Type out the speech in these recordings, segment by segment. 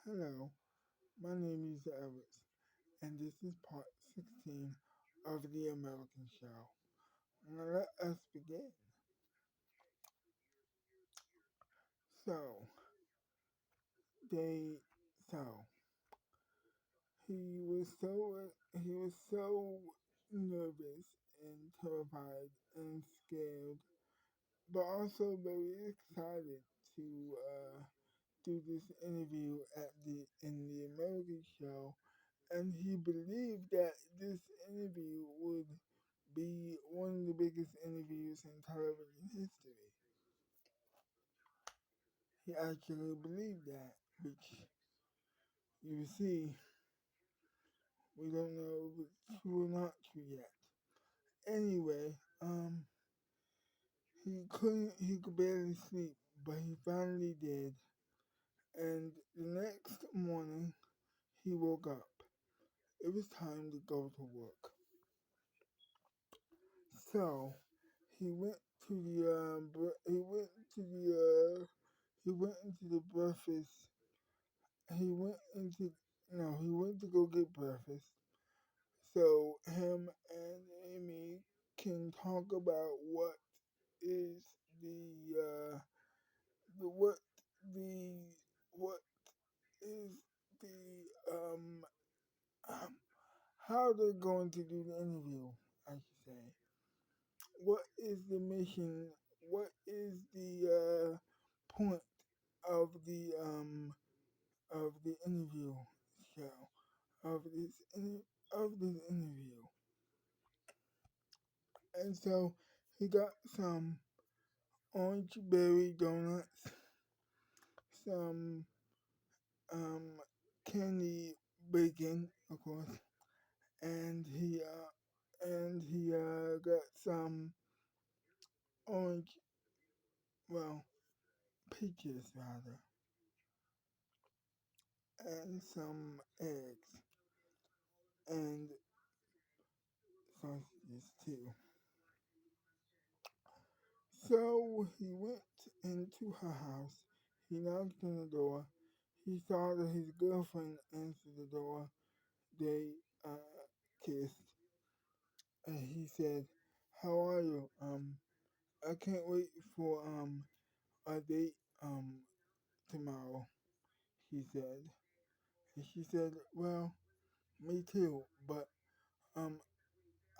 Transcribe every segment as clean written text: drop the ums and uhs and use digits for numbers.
Hello, my name is Elvis, and this is part 16 of the American Show. Now let us begin. So, they, so, he was so nervous and terrified and scared, but also very excited to do this interview in the American Show, and he believed that this interview would be one of the biggest interviews in television history. He actually believed that, which you see, we don't know if it's true or not true yet. Anyway, he could barely sleep, but he finally did. And the next morning, he woke up. It was time to go to work. So he went to the he went into the breakfast. He went into no, he went to go get breakfast. So him and Amy can talk about is the the what the what is the um how they're going to do the interview, I should say. What is the mission? What is the point of the interview show of of this interview? And so he got some orange berry donuts, some um candy bacon, of course, and he got some orange, well, peaches rather, and some eggs and sausages too. So he went into her house. He knocked on the door. He saw that his girlfriend answered the door. They kissed, and he said, "How are you? I can't wait for a date tomorrow." He said, and she said, "Well, me too, but um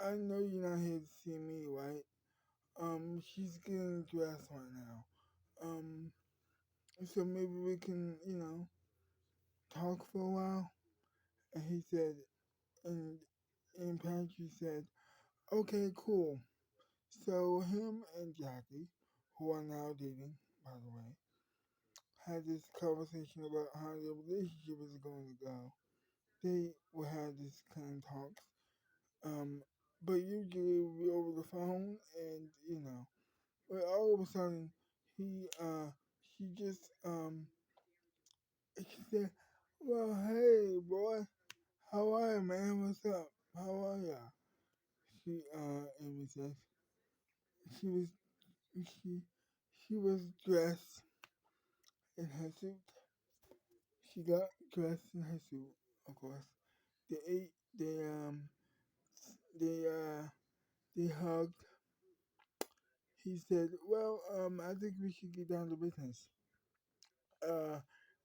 I know you're not here to see me, right? She's getting dressed right now. Um, so maybe we can, talk for a while." And he said, and Patrick said, "Okay, cool." So him and Jackie, who are now dating, by the way, had this conversation about how their relationship is going to go. They will have this kind of talks, um, but usually it will be over the phone, and but all of a sudden, he she just she said, "Well, hey boy, how are you, man? What's up? How are ya?" Amy says she was she she was dressed in her suit. She got dressed in her suit, of course. They ate. They they hugged. He said, "Well, I think we should get down to business." Uh,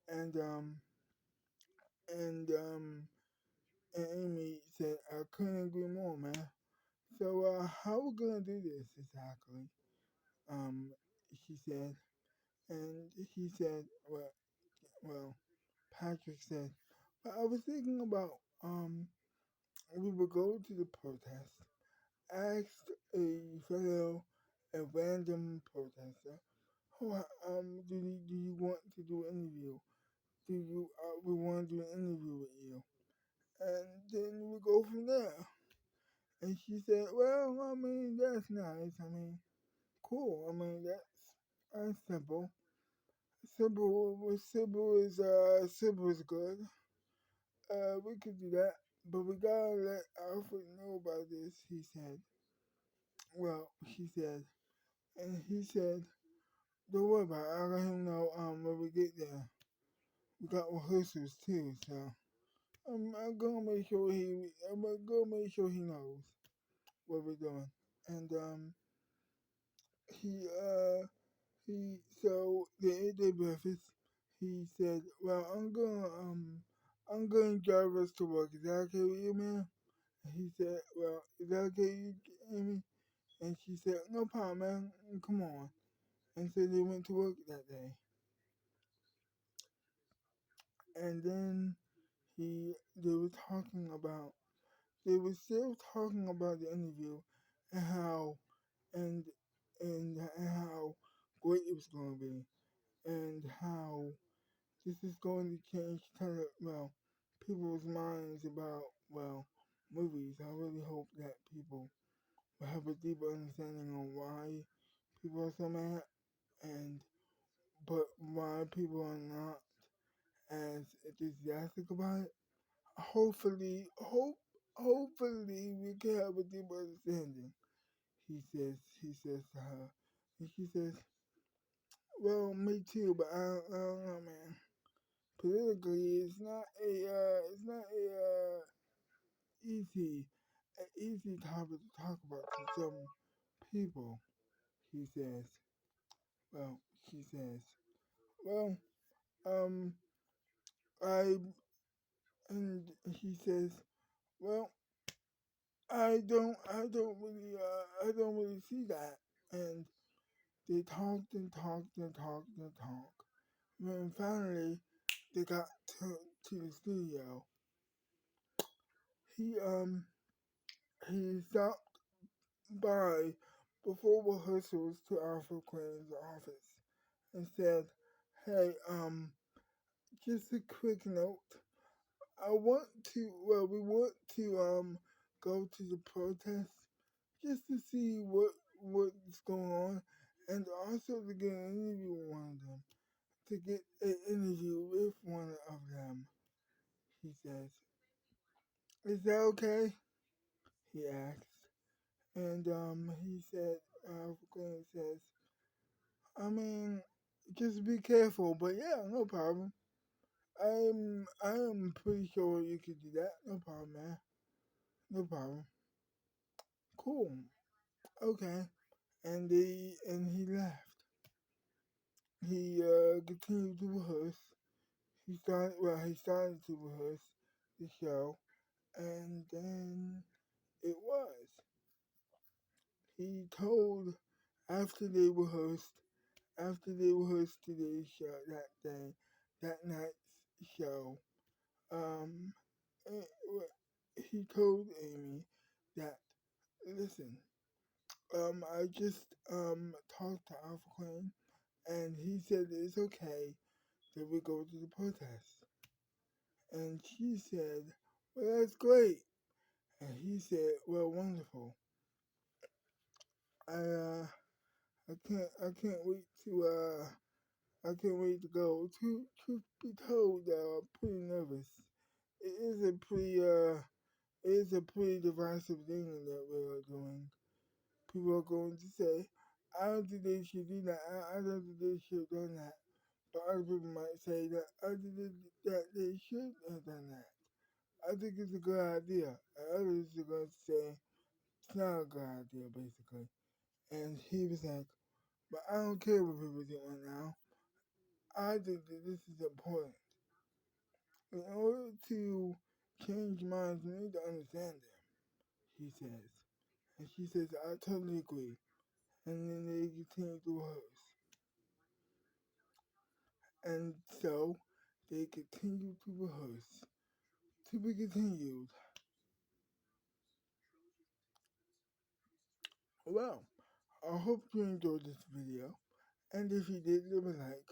and um, and and Amy said, "I couldn't agree more, man." So, how we gonna do this exactly? Um, she said, and he said, well, Patrick said, "But I was thinking about, we would go to the protest, ask a random protester, who, do you want to do an interview? We want to do an interview with you, and then we go from there." And she said, "Well, I mean, that's nice. I mean, cool. I mean, that's simple. Simple is good. We could do that, but we gotta let Alfred know about this." He said. Well, she said, and he said, "Don't worry about it. I'll let him know when we get there." we got rehearsals too, so I'm gonna make sure he knows what we're doing. And he so they ate their breakfast. He said, "Well, I'm gonna drive us to work. Is that okay with you, man?" And he said, "Well, is that okay with you, Amy?" And she said, "No problem, man. Come on." And so they went to work that day. And then they were talking about they were still talking about the interview and how and and how great it was going to be and how this is going to change people's minds about movies. I really hope that people will have a deeper understanding on why people are so mad and but why people are not as enthusiastic about it. Hopefully we can have a deeper understanding. He says to her, and she says, "Well, me too, but I don't know, man. Politically, it's not easy, an easy topic to talk about to some people." He says, "Well," she says, "Well, um, I," and he says, "Well, I don't really see that." And they talked and talked and talked and talked. When finally they got to the studio, he um he stopped by before rehearsals to Alpha Queen's office and said, "Hey, just a quick note. We want to go to the protest just to see what's going on, and also to get an interview with one of them, to get an interview with one of them." He says, "Is that okay?" He asked, and he said, Glenn says, "I mean, just be careful, but yeah, no problem. I am pretty sure you could do that. No problem, man. No problem. Cool. Okay." And he left. He continued to rehearse. He started to rehearse the show, and then it was. He told after they rehearsed today's show that night's show, um, eh, he told Amy that, "Listen, I just talked to Alpha Queen, and he said it's okay that we go to the protest." And she said, "Well, that's great." And he said, "Well, wonderful. I uh, I can't wait to go." Truth be told, I'm pretty nervous. It is a pretty divisive thing that we're doing. People are going to say, "I don't think they should do that. I don't think they should have done that." But other people might say that I think that they should have done that. I think it's a good idea. And others are going to say it's not a good idea, basically. And he was like, "But I don't care what people do right now. I think that this is important. In order to change minds, we need to understand them," he says. And she says, "I totally agree." And then they continue to rehearse. And so they continue to rehearse. To be continued. Well, I hope you enjoyed this video. And if you did, leave a like,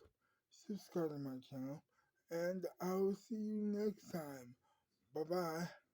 subscribe to my channel, and I will see you next time. Bye bye.